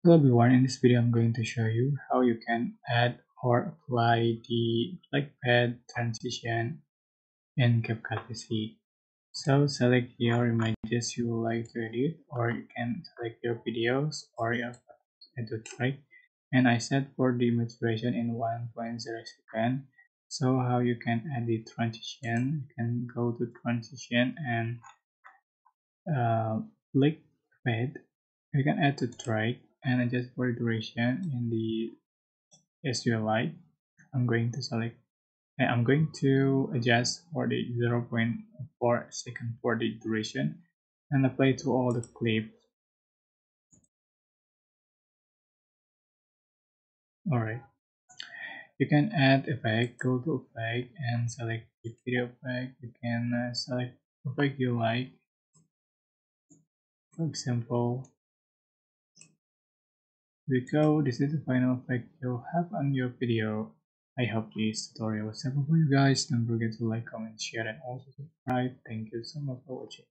Hello everyone, in this video I'm going to show you how you can add or apply the pad transition in CapCut PC. So select your images you would like to edit, or you can select your videos or your edit track. And I set for the image duration in 1.0 second. So how you can add the transition, you can go to transition and uh, click pad. You can add the track and adjust for the duration in the as you like. I'm going to select I'm going to adjust for the 0.4 second for the duration and apply to all the clips. Alright, you can add effect, go to effect and select the video effect. You can select effect you like. For example, this is the final effect you'll have on your video. I hope this tutorial was helpful for you guys. Don't forget to like, comment, share and also subscribe. Thank you so much for watching.